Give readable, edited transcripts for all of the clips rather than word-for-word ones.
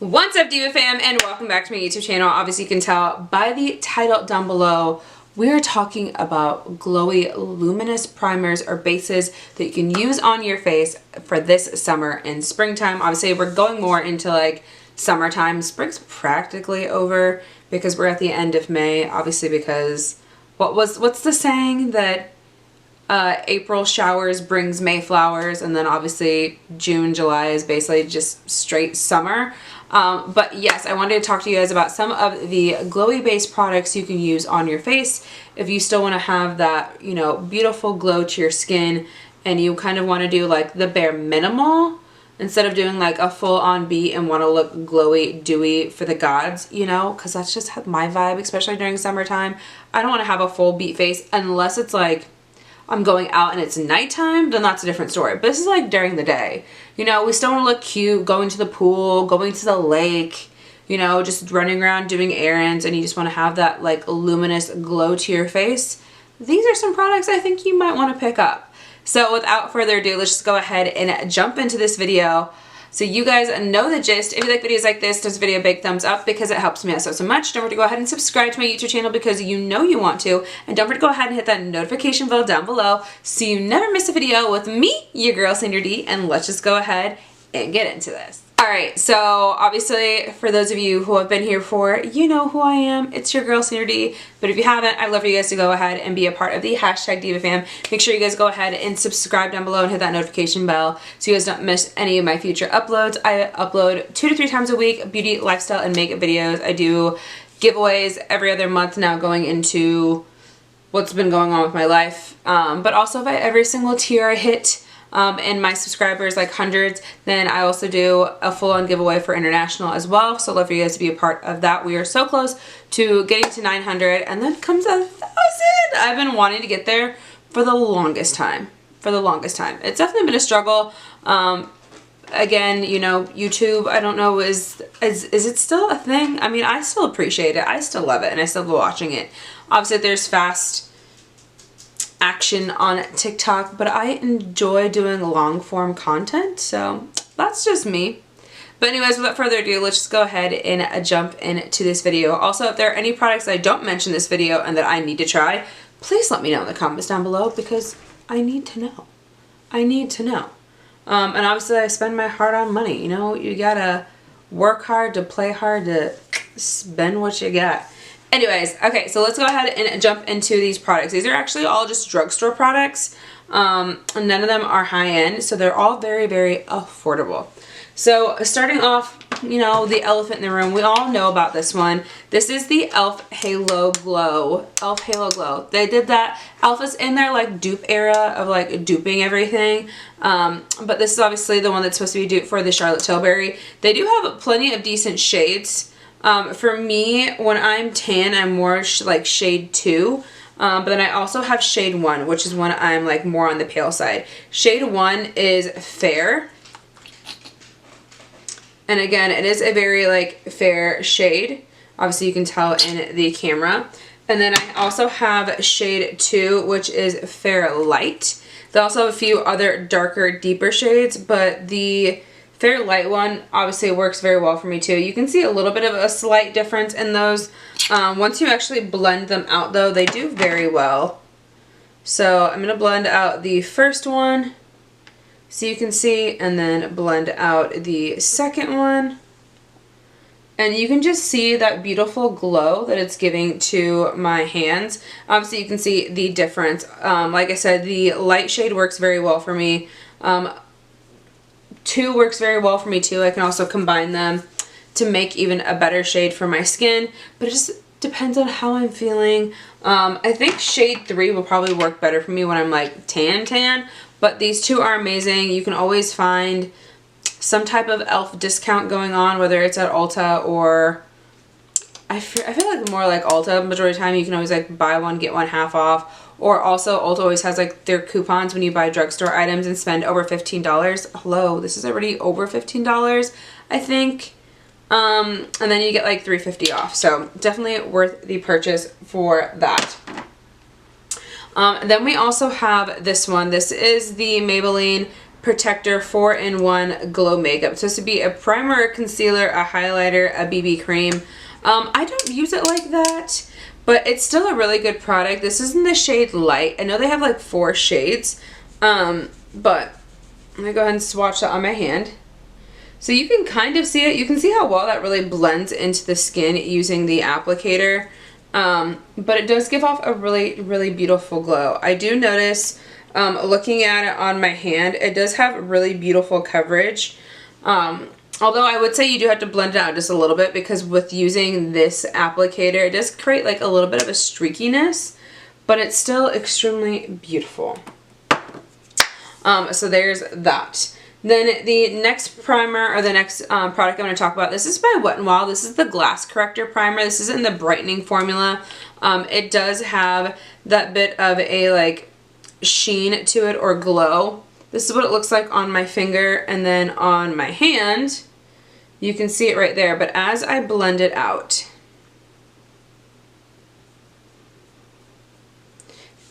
What's up, Diva fam, and welcome back to my YouTube channel. Obviously you can tell by the title down below, we are talking about glowy luminous primers or bases that you can use on your face for this summer and springtime. Obviously we're going more into like summertime. Spring's practically over because we're at the end of May, obviously, because what's the saying that April showers brings May flowers, and then obviously June, July is basically just straight summer. But yes, I wanted to talk to you guys about some of the glowy based products you can use on your face if you still want to have that, you know, beautiful glow to your skin, and you kind of want to do like the bare minimal instead of doing like a full-on beat and want to look glowy, dewy for the gods, you know, because that's just my vibe, especially during summertime. I don't want to have a full beat face unless it's like I'm going out and it's nighttime, then that's a different story. But this is like during the day. You know, we still want to look cute, going to the pool, going to the lake, you know, just running around doing errands, and you just want to have that like luminous glow to your face. These are some products I think you might want to pick up. So without further ado, let's just go ahead and jump into this video. So you guys know the gist. If you like videos like this video a big thumbs up because it helps me out so much. Don't forget to go ahead and subscribe to my YouTube channel because you know you want to. And don't forget to go ahead and hit that notification bell down below so you never miss a video with me, your girl Sandra D. And let's just go ahead and get into this. Alright, so obviously for those of you who have been here before, you know who I am. It's your girl Sandra D. But if you haven't, I'd love for you guys to go ahead and be a part of the hashtag Diva fam. Make sure you guys go ahead and subscribe down below and hit that notification bell so you guys don't miss any of my future uploads. I upload 2 to 3 times a week beauty, lifestyle, and makeup videos. I do giveaways every other month now going into what's been going on with my life. But also if every single tier I hit and my subscribers like hundreds, then I also do a full-on giveaway for international as well. So I'd love for you guys to be a part of that. We are so close to getting to 900, and then comes 1,000. I've been wanting to get there for the longest time. It's definitely been a struggle. Again, you know, YouTube, I don't know, is it still a thing? I mean, I still appreciate it. I still love it, and I still love watching it. Obviously, there's fast action on TikTok, but I enjoy doing long form content, so that's just me. But anyways, without further ado, let's just go ahead and jump into this video. Also, if there are any products I don't mention in this video and that I need to try, please let me know in the comments down below because I need to know. And obviously I spend my hard-earned money, you know, you gotta work hard to play hard to spend what you got. Anyways, okay, so let's go ahead and jump into these products. These are actually all just drugstore products. None of them are high-end, so they're all very, very affordable. So starting off, you know, the elephant in the room. We all know about this one. This is the e.l.f. Halo Glow. e.l.f. Halo Glow. They did that. e.l.f. is in their like dupe era of like duping everything. But this is obviously the one that's supposed to be dupe for the Charlotte Tilbury. They do have plenty of decent shades. For me, when I'm tan, I'm more like shade 2. But then I also have shade 1, which is when I'm like more on the pale side. Shade 1 is fair. And again, it is a very like fair shade. Obviously you can tell in the camera. And then I also have shade 2, which is fair light. They also have a few other darker, deeper shades, but the fair light one obviously works very well for me too. You can see a little bit of a slight difference in those. Once you actually blend them out though, they do very well. So I'm going to blend out the first one so you can see, and then blend out the second one. And you can just see that beautiful glow that it's giving to my hands. Obviously you can see the difference. Like I said, the light shade works very well for me. 2 works very well for me too. I can also combine them to make even a better shade for my skin, but it just depends on how I'm feeling. I think shade 3 will probably work better for me when I'm like tan, but these 2 are amazing. You can always find some type of e.l.f. discount going on, whether it's at Ulta or I feel like more like Ulta. Majority of the time you can always like buy one get one half off. Or also Ulta always has like their coupons when you buy drugstore items and spend over $15. Hello, this is already over $15, I think. And then you get like $3.50 off. So definitely worth the purchase for that. Then we also have this one. This is the Maybelline Protector 4-in-1 Glow Makeup. So this would be a primer, a concealer, a highlighter, a BB cream. I don't use it like that, but it's still a really good product. This is in the shade Light. I know they have like 4 shades, but I'm gonna go ahead and swatch that on my hand. So you can kind of see it. You can see how well that really blends into the skin using the applicator. But it does give off a really, really beautiful glow. I do notice, looking at it on my hand, it does have really beautiful coverage. Although I would say you do have to blend it out just a little bit, because with using this applicator, it does create like a little bit of a streakiness, but it's still extremely beautiful. So there's that. Then the next primer, or the next product I'm going to talk about, this is by Wet n Wild. This is the Glass Corrector Primer. This is in the brightening formula. It does have that bit of a like sheen to it, or glow. This is what it looks like on my finger, and then on my hand, you can see it right there. But as I blend it out,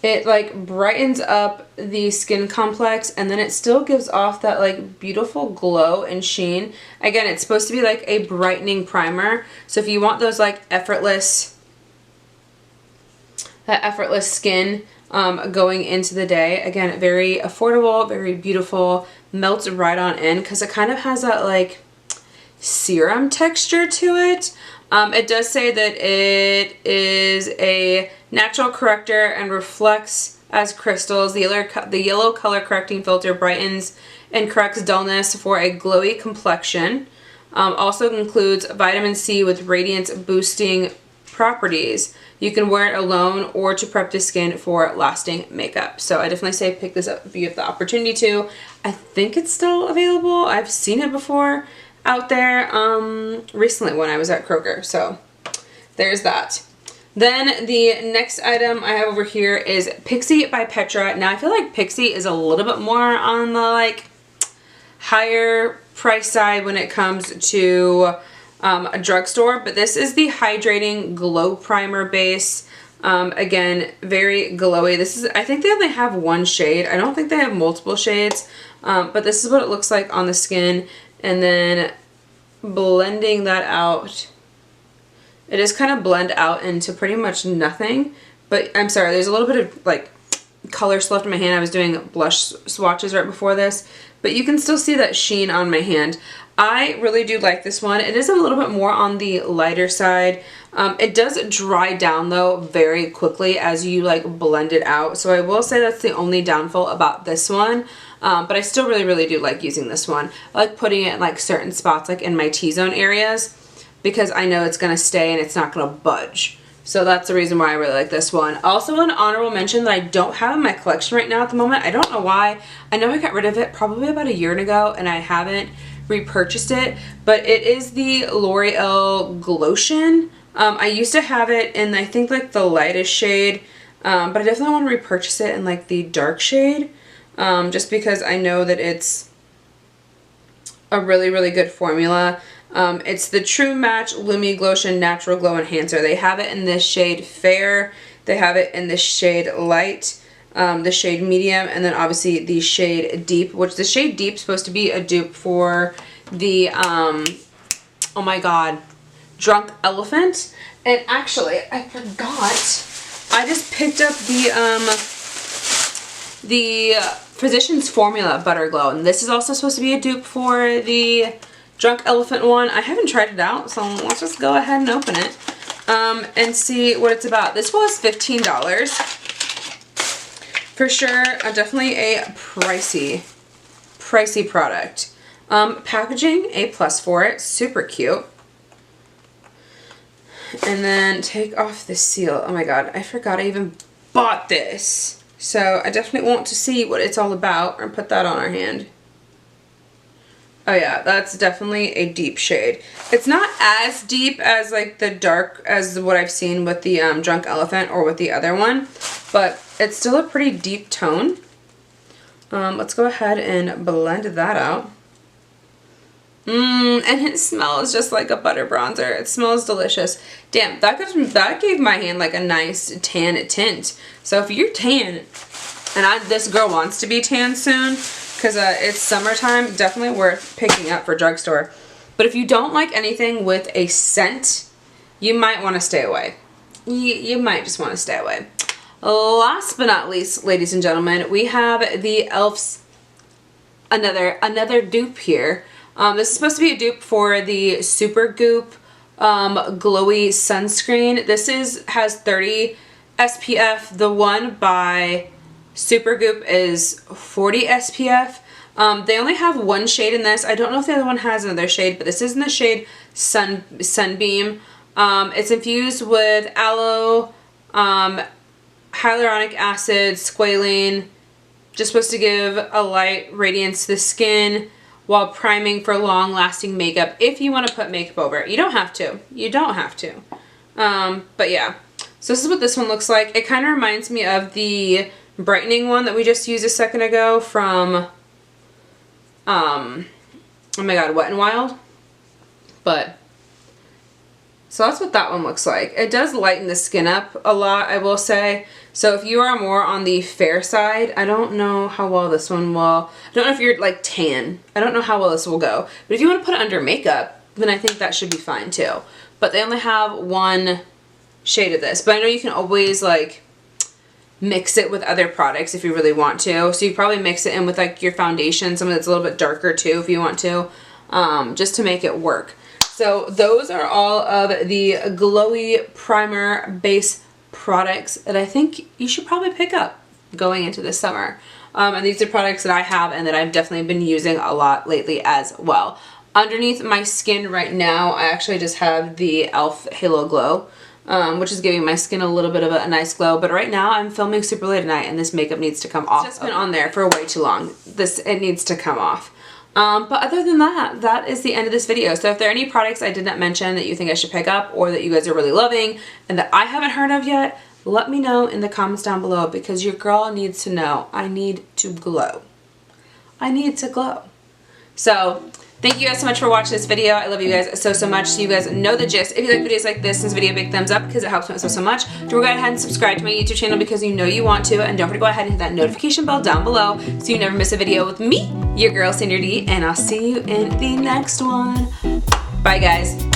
it like brightens up the skin complex, and then it still gives off that like beautiful glow and sheen. Again, it's supposed to be like a brightening primer. So if you want those like effortless skin going into the day, again, very affordable, very beautiful, melts right on in, because it kind of has that like serum texture to it. It does say that it is a natural corrector and reflects as crystals. The yellow color correcting filter brightens and corrects dullness for a glowy complexion. Also includes vitamin C with radiance boosting properties. You can wear it alone or to prep the skin for lasting makeup. So I definitely say pick this up if you have the opportunity to. I think it's still available. I've seen it before out there recently when I was at Kroger. So there's that. Then the next item I have over here is PIXY by Petra. Now I feel like PIXY is a little bit more on the like higher price side when it comes to a drugstore, but this is the Hydrating Glow Primer base. Again, very glowy. This is, I think they only have 1 shade. I don't think they have multiple shades, but this is what it looks like on the skin. And then blending that out, it just kind of blend out into pretty much nothing. But I'm sorry, there's a little bit of like color left in my hand. I was doing blush swatches right before this, but you can still see that sheen on my hand. I really do like this one. It is a little bit more on the lighter side. It does dry down though very quickly as you like blend it out. So I will say that's the only downfall about this one. But I still really, really do like using this one. I like putting it in like certain spots, like in my T-zone areas, because I know it's gonna stay and it's not gonna budge. So that's the reason why I really like this one. Also an honorable mention that I don't have in my collection right now at the moment. I don't know why. I know I got rid of it probably about a year ago and I haven't repurchased it, but it is the L'Oreal Glotion. I used to have it in, I think, like the lightest shade, but I definitely want to repurchase it in like the dark shade, just because I know that it's a really, really good formula. It's the True Match Lumi Glotion Natural Glow Enhancer. They have it in this shade Fair, they have it in this shade Light, the shade Medium, and then obviously the shade Deep, which the shade Deep is supposed to be a dupe for the, oh my god, Drunk Elephant. And actually, I forgot, I just picked up the Physicians Formula Butter Glow, and this is also supposed to be a dupe for the Drunk Elephant one. I haven't tried it out, so let's just go ahead and open it and see what it's about. This was $15. For sure, definitely a pricey product. Packaging, A+ for it, super cute. And then take off the seal. Oh my god, I forgot I even bought this. So I definitely want to see what it's all about, or put that on our hand. Oh yeah, that's definitely a deep shade. It's not as deep as like the dark as what I've seen with the Drunk Elephant or with the other one, but it's still a pretty deep tone. Let's go ahead and blend that out. And it smells just like a butter bronzer. It smells delicious. Damn, that gave my hand like a nice tan tint. So if you're tan, and this girl wants to be tan soon, because it's summertime. Definitely worth picking up for drugstore. But if you don't like anything with a scent, you might want to stay away. You might just want to stay away. Last but not least, ladies and gentlemen, we have the e.l.f.'s another dupe here. This is supposed to be a dupe for the Super Goop Glowy sunscreen. This has 30 SPF. The one by Super Goop is 40 SPF. They only have one shade in this. I don't know if the other one has another shade, but this is in the shade Sunbeam. It's infused with aloe, hyaluronic acid, squalene, just supposed to give a light radiance to the skin while priming for long-lasting makeup if you want to put makeup over it. You don't have to. You don't have to. But yeah. So this is what this one looks like. It kind of reminds me of the brightening one that we just used a second ago from, oh my god, Wet n Wild. But, so that's what that one looks like. It does lighten the skin up a lot, I will say. So if you are more on the fair side, I don't know how well this one will, I don't know if you're like tan, I don't know how well this will go. But if you want to put it under makeup, then I think that should be fine too. But they only have one shade of this. But I know you can always like mix it with other products if you really want to. So you probably mix it in with like your foundation, something that's a little bit darker too if you want to, just to make it work. So those are all of the glowy primer base products that I think you should probably pick up going into the summer. And these are products that I have and that I've definitely been using a lot lately as well. Underneath my skin right now, I actually just have the e.l.f. Halo Glow, which is giving my skin a little bit of a nice glow. But right now I'm filming super late at night and this makeup needs to come off. It's just been on there for way too long. It needs to come off. But other than that, that is the end of this video. So if there are any products I did not mention that you think I should pick up or that you guys are really loving and that I haven't heard of yet, let me know in the comments down below because your girl needs to know. I need to glow. I need to glow. So thank you guys so much for watching this video. I love you guys so much. So you guys know the gist. If you like videos like this video a big thumbs up because it helps me out so much. Don't go ahead and subscribe to my YouTube channel because you know you want to. And don't forget to go ahead and hit that notification bell down below so you never miss a video with me, your girl Sandra D. And I'll see you in the next one. Bye guys.